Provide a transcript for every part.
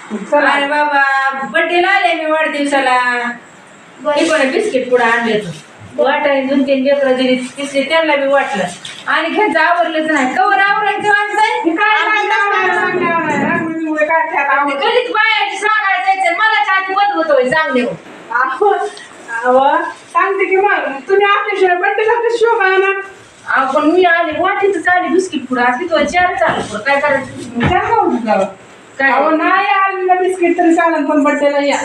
अरे बाबा बड्डेला आले मी वाढदिवसाला पण बिस्किट पुढे आणले वाटाने 2-3 लेकरं दिली तिसरी त्यांना बी वाटलं आणि घ्यायचं आवरलंच नाही कवर आवरायचं गलीत बायाची सांगायला जायचं मला छाती बंद होतोय चांगले सांगते की मग तुम्ही आपल्याशिवाय बड्डेला कशी शोभा ना पण मी आले वाटीतच आले बिस्किट पुढे असली तो 4 चालू पुढं काय करायचं काय नाही आलेलं बिस्किट तरी चालेल पण बड्डेला या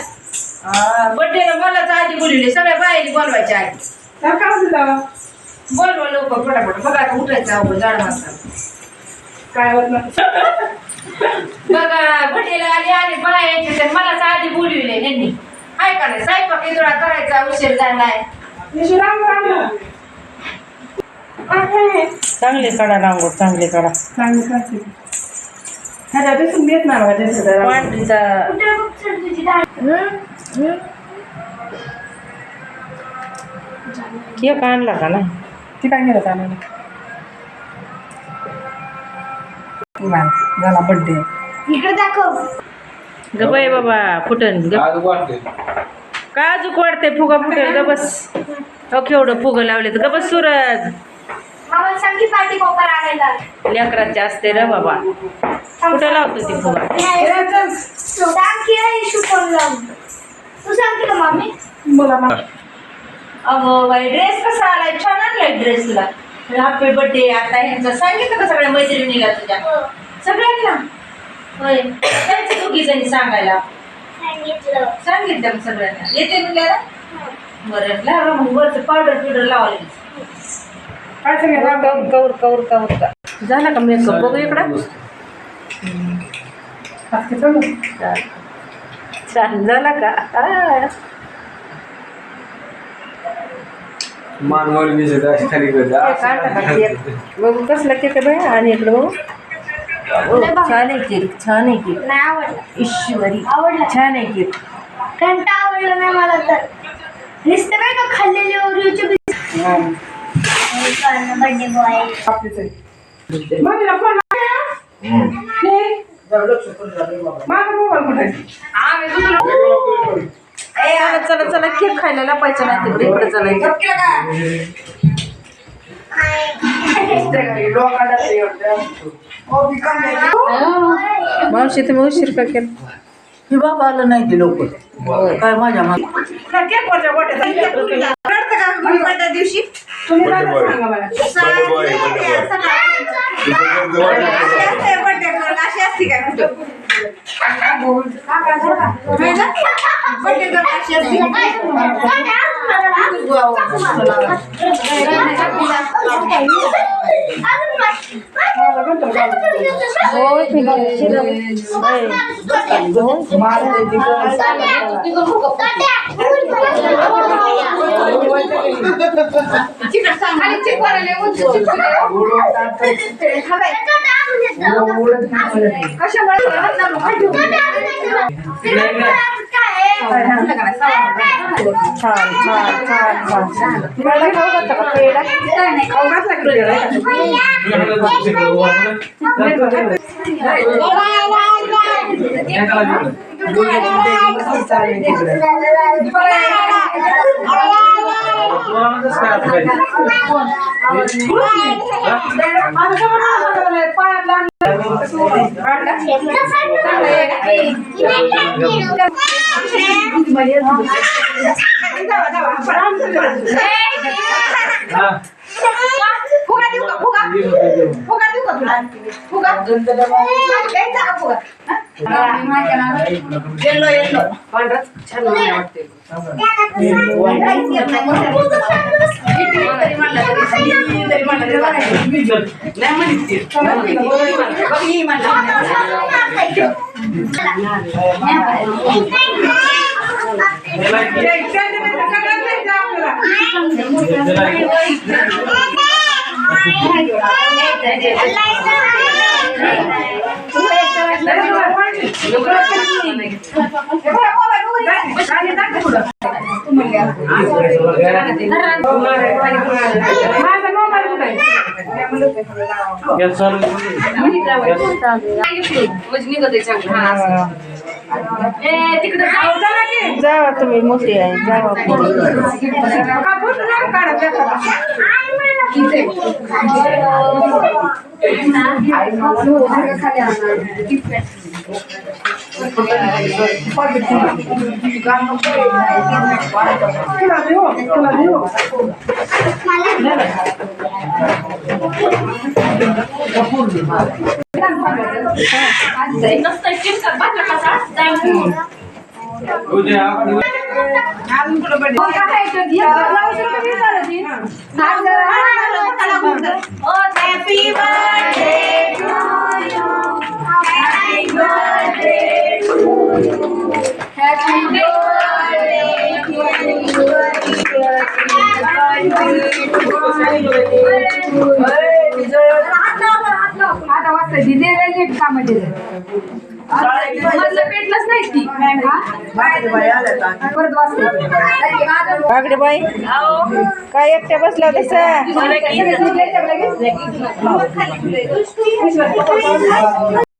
बड्डेला मलाच आधी बोलवले सगळ्या बाहेर बोलवायच्या आधी तर काय होतं बोलवा लवकर फटाफट बघा आता उठायचं अवघड झाड मारता काय होत बघा बड्डेला आले आणि बाहेर तर मलाच आधी बोलविले यांनी काय करायचं स्वयंपाक इतरा करायचा उशीर झालाय चांगले कडा रांगोळ चांगले कडा चांगली करते ह्याच्या दिसून येत नाही पांढरीचा केक आणला का नाही ती काय केलं त्याने झाला बड्डे इकडे दाखव ग बाई बाबा फुटन काजूक वाढते फुगा फुटेल ग बस केवढं फुगं लावले तर ग बस सूरज मामा सांग की पार्टी पॉपर आणायला लेकराचे असते रे बाबा कुठं लावतो ती फुगा सांग की इशू फोन लावून तू सांगते का मामी बोला अगं बाई ड्रेस कसा आलाय छान आणलाय ड्रेस तुला हॅपी बर्थडे आता ह्यांचं सांगितलं का सगळ्या मैत्रिणीला तुझ्या सगळ्यांना होय त्यांच्या दोघी जणी सांगायला सांगितलं मग सगळ्यांना येते मुलाला बरं लावा मग वरचं पावडर पिवडर लावायला काय सगळं कवर कवर कवर का झाला का मेकअप बघू इकडं छान झाला का मानवर खाली बघू कसला केक आहे बाई आणि इकडं बघू छान आहे केक छान आहे केक नाही आवडला ईश्वरी आवडला छान आहे केक घंटा आवडला नाही मला तर नुसतं काय का खाल्लेले ओरिओचे बर्थडे बॉय मम्मीला फोन माझा मोबाईल कुठे चला चला केक खायला लपायचं नाही तिकडे इकडे चालायचं मावशी तुम्ही उशीर का केला ही बाबा आलं नाही ते लवकर काय माझ्या मागे दिवशी तुम्ही काय सांगा मला अशी असते काय कुठं फुगा देऊ का फुगा फुगा देऊ का तुला फुगा द्यायचा का फुगा येलो येलो पांढराच छान वाटते तिकडे जावा तुम्ही मोठी आहे जावा का बोलू नका काढा त्याला. तुला देऊ happy birthday to you happy birthday to you happy आता वाजता दिलेलं नीट काम दिलं पेटलंच नाही ती परत वाजता बागडे बाई काय एकट्या बसला तसं